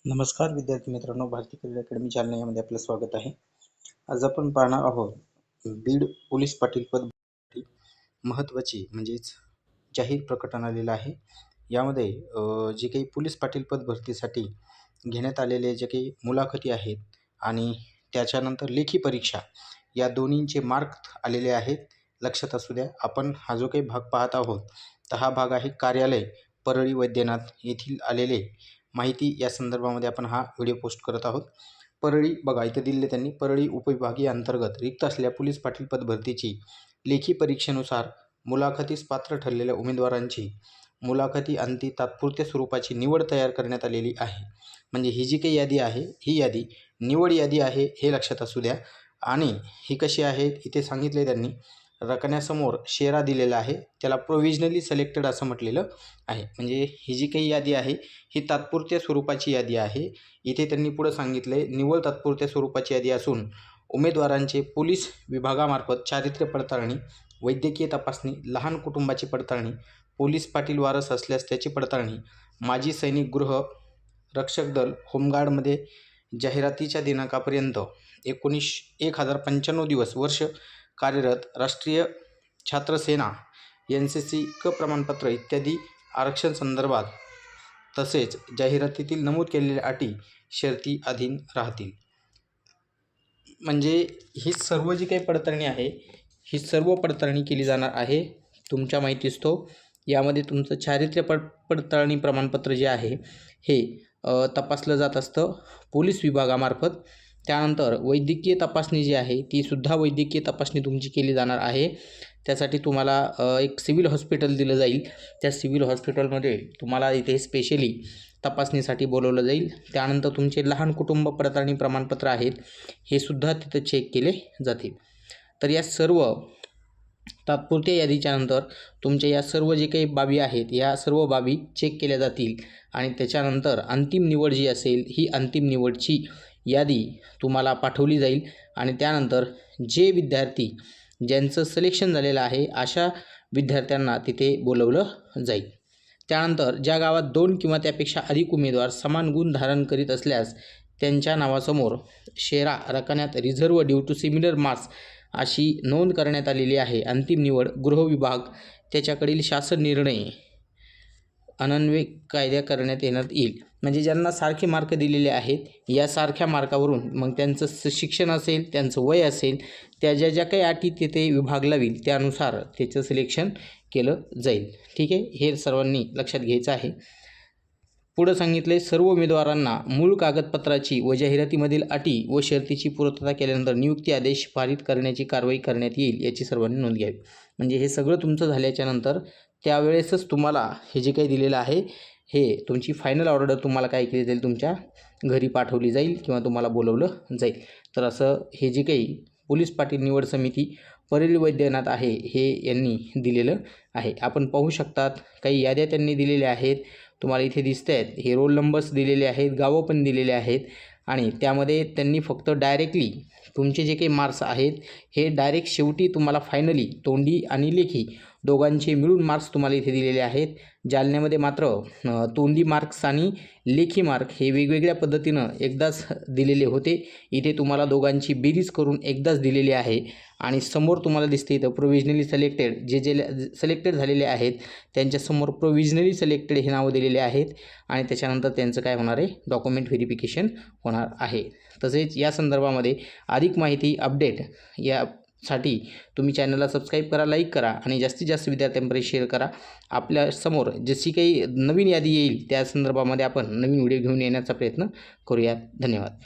नमस्कार विद्यार्थी मित्रांनो, भारतीय क्रीडा अकॅडमी जालना यामध्ये आपलं स्वागत आहे. आज आपण पाहणार आहोत बीड पोलीस पाटील पद महत्त्वाची म्हणजेच जाहीर प्रकटन आलेलं आहे. यामध्ये जे काही पोलीस पाटील पद भरतीसाठी घेण्यात आलेले जे काही मुलाखती आहेत आणि त्याच्यानंतर लेखी परीक्षा या दोन्हींचे मार्क आलेले आहेत. लक्षात असू द्या, आपण हा जो काही भाग पाहत आहोत तर हा भाग आहे कार्यालय परळी वैद्यनाथ येथील आलेले माहिती या संदर्भामध्ये आपण हा व्हिडिओ पोस्ट करत आहोत. परळी बघा इथे दिलेले त्यांनी परळी उपविभागीय अंतर्गत रिक्त असलेल्या पोलीस पाटील पद भरतीची लेखी परीक्षेनुसार मुलाखतीस पात्र ठरलेल्या उमेदवारांची मुलाखती अंती तात्पुरत्या स्वरूपाची निवड तयार करण्यात आलेली आहे. म्हणजे ही जी काही यादी आहे ही यादी निवड यादी आहे हे लक्षात असू द्या. आणि ही कशी आहे इथे सांगितले त्यांनी, रकण्यासमोर शेरा दिलेला आहे, त्याला प्रोव्हिजनली सिलेक्टेड असं म्हटलेलं आहे. म्हणजे ही जी काही यादी आहे ही तात्पुरत्या स्वरूपाची यादी आहे. इथे त्यांनी पुढे सांगितले निव्वळ तात्पुरत्या स्वरूपाची यादी असून उमेदवारांचे पोलीस विभागामार्फत चारित्र्य पडताळणी, वैद्यकीय तपासणी, लहान कुटुंबाची पडताळणी, पोलीस पाटील वारस असल्यास त्याची पडताळणी, माजी सैनिक गृह रक्षक दल होमगार्डमध्ये जाहिरातीच्या दिनांकापर्यंत 1095 दिवस वर्ष कार्यरत, राष्ट्रीय छात्रसेना NCC क प्रमाणपत्र इत्यादी आरक्षण संदर्भात तसेच जाहिरातीतील नमूद केलेल्या अटी शर्ती अधीन राहतील. म्हणजे ही सर्व जी काही पडताळणी आहे ही सर्व पडताळणी केली जाणार आहे. तुमच्या माहितीस्तव यामध्ये तुमचं चारित्र्य पडताळणी प्रमाणपत्र जे आहे हे तपासलं जात असतं पोलीस विभागामार्फत. त्यानंतर वैद्यकीय तपासणी जी आहे ती सुद्धा वैद्यकीय तपासणी तुमची केली जाणार आहे. त्यासाठी तुम्हाला एक सिव्हिल हॉस्पिटल दिलं जाईल. त्या सिव्हिल हॉस्पिटलमध्ये तुम्हाला इथे स्पेशली तपासणीसाठी बोलवलं जाईल. त्यानंतर तुमचे लहान कुटुंब पडताळणी प्रमाणपत्र आहेत हे सुद्धा तिथं चेक केले जातील. तर या सर्व तात्पुरत्या यादीच्या नंतर तुमच्या या सर्व जे काही बाबी आहेत या सर्व बाबी चेक केल्या जातील आणि त्याच्यानंतर अंतिम निवड जी असेल ही अंतिम निवडची यादी तुम्हाला पाठवली जाईल. आणि त्यानंतर जे विद्यार्थी ज्यांचं सिलेक्शन झालेलं आहे अशा विद्यार्थ्यांना तिथे बोलवलं जाईल. त्यानंतर ज्या गावात 2 किंवा त्यापेक्षा अधिक उमेदवार समान गुण धारण करीत असल्यास त्यांच्या नावासमोर शेरा रकण्यात reserve due to similar marks अशी नोंद करण्यात आलेली आहे. अंतिम निवड गृह विभाग त्याच्याकडील शासन निर्णय अन्वये कायदा करण्यात येण्यात येईल. म्हणजे ज्यांना सारखे मार्क दिलेले आहेत या सारख्या मार्कावरून मग त्यांचं शिक्षण असेल, त्यांचं वय असेल, त्या ज्या ज्या काही अटी तिथे विभाग लावील त्यानुसार त्याचं सिलेक्शन केलं जाईल. ठीक आहे, हे सर्वांनी लक्षात घ्यायचं आहे. पुढं सांगितले सर्व उमेदवारांना मूळ कागदपत्राची व जाहिरातीमधील अटी व शर्तीची पूर्तता केल्यानंतर नियुक्ती आदेश पारित करण्याची कारवाई करण्यात येईल याची सर्वांनी नोंद घ्यावी. म्हणजे हे सगळं तुमचं झाल्याच्या नंतर त्यावेळेसच तुम्हाला हे जे काही दिलेलं आहे हे तुमची फायनल ऑर्डर तुम्हाला काय केली जाईल, तुमच्या घरी पाठवली जाईल किंवा तुम्हाला बोलवलं जाईल. तर असं हे जे काही पोलीस पाटील निवड समिती परळी वैद्यनाथ आहे हे यांनी दिलेलं आहे. आपण पाहू शकतात काही याद्या त्यांनी दिलेल्या आहेत, तुम्हाला इथे दिसत आहेत. हे रोल नंबर्स दिलेले आहेत, गावं पण दिलेले आहेत आणि त्यामध्ये त्यांनी फक्त डायरेक्टली तुमचे जे काही मार्क्स आहेत हे डायरेक्ट शेवटी तुम्हाला फायनली तोंडी आणि लेखी दोघांचे मिळून मार्क्स तुम्हाला इथे दिलेले आहेत. जालन्यामध्ये मात्र तोंडी मार्क्स आणि लेखी मार्क हे वेगवेगळ्या पद्धतीनं एकदाच दिलेले होते. इथे तुम्हाला दोघांची बेरीज करून एकदाच दिलेली आहे. आणि समोर तुम्हाला दिसते इथं प्रोव्हिजनली सिलेक्टेड जे सिलेक्टेड झालेले आहेत त्यांच्यासमोर प्रोव्हिजनली सिलेक्टेड हे नावं दिलेले आहेत आणि त्याच्यानंतर त्यांचं काय होणार आहे, डॉक्युमेंट व्हेरिफिकेशन होणार आहे. तसेच या संदर्भामध्ये अधिक माहिती अपडेट यासाठी तुम्ही चॅनलला सबस्क्राईब करा, लाईक करा आणि जास्तीत जास्त विद्यार्थ्यांपर्यंत शेअर करा. आपल्यासमोर जशी काही नवीन यादी येईल त्या संदर्भामध्ये आपण नवीन व्हिडिओ घेऊन येण्याचा प्रयत्न करूयात. धन्यवाद.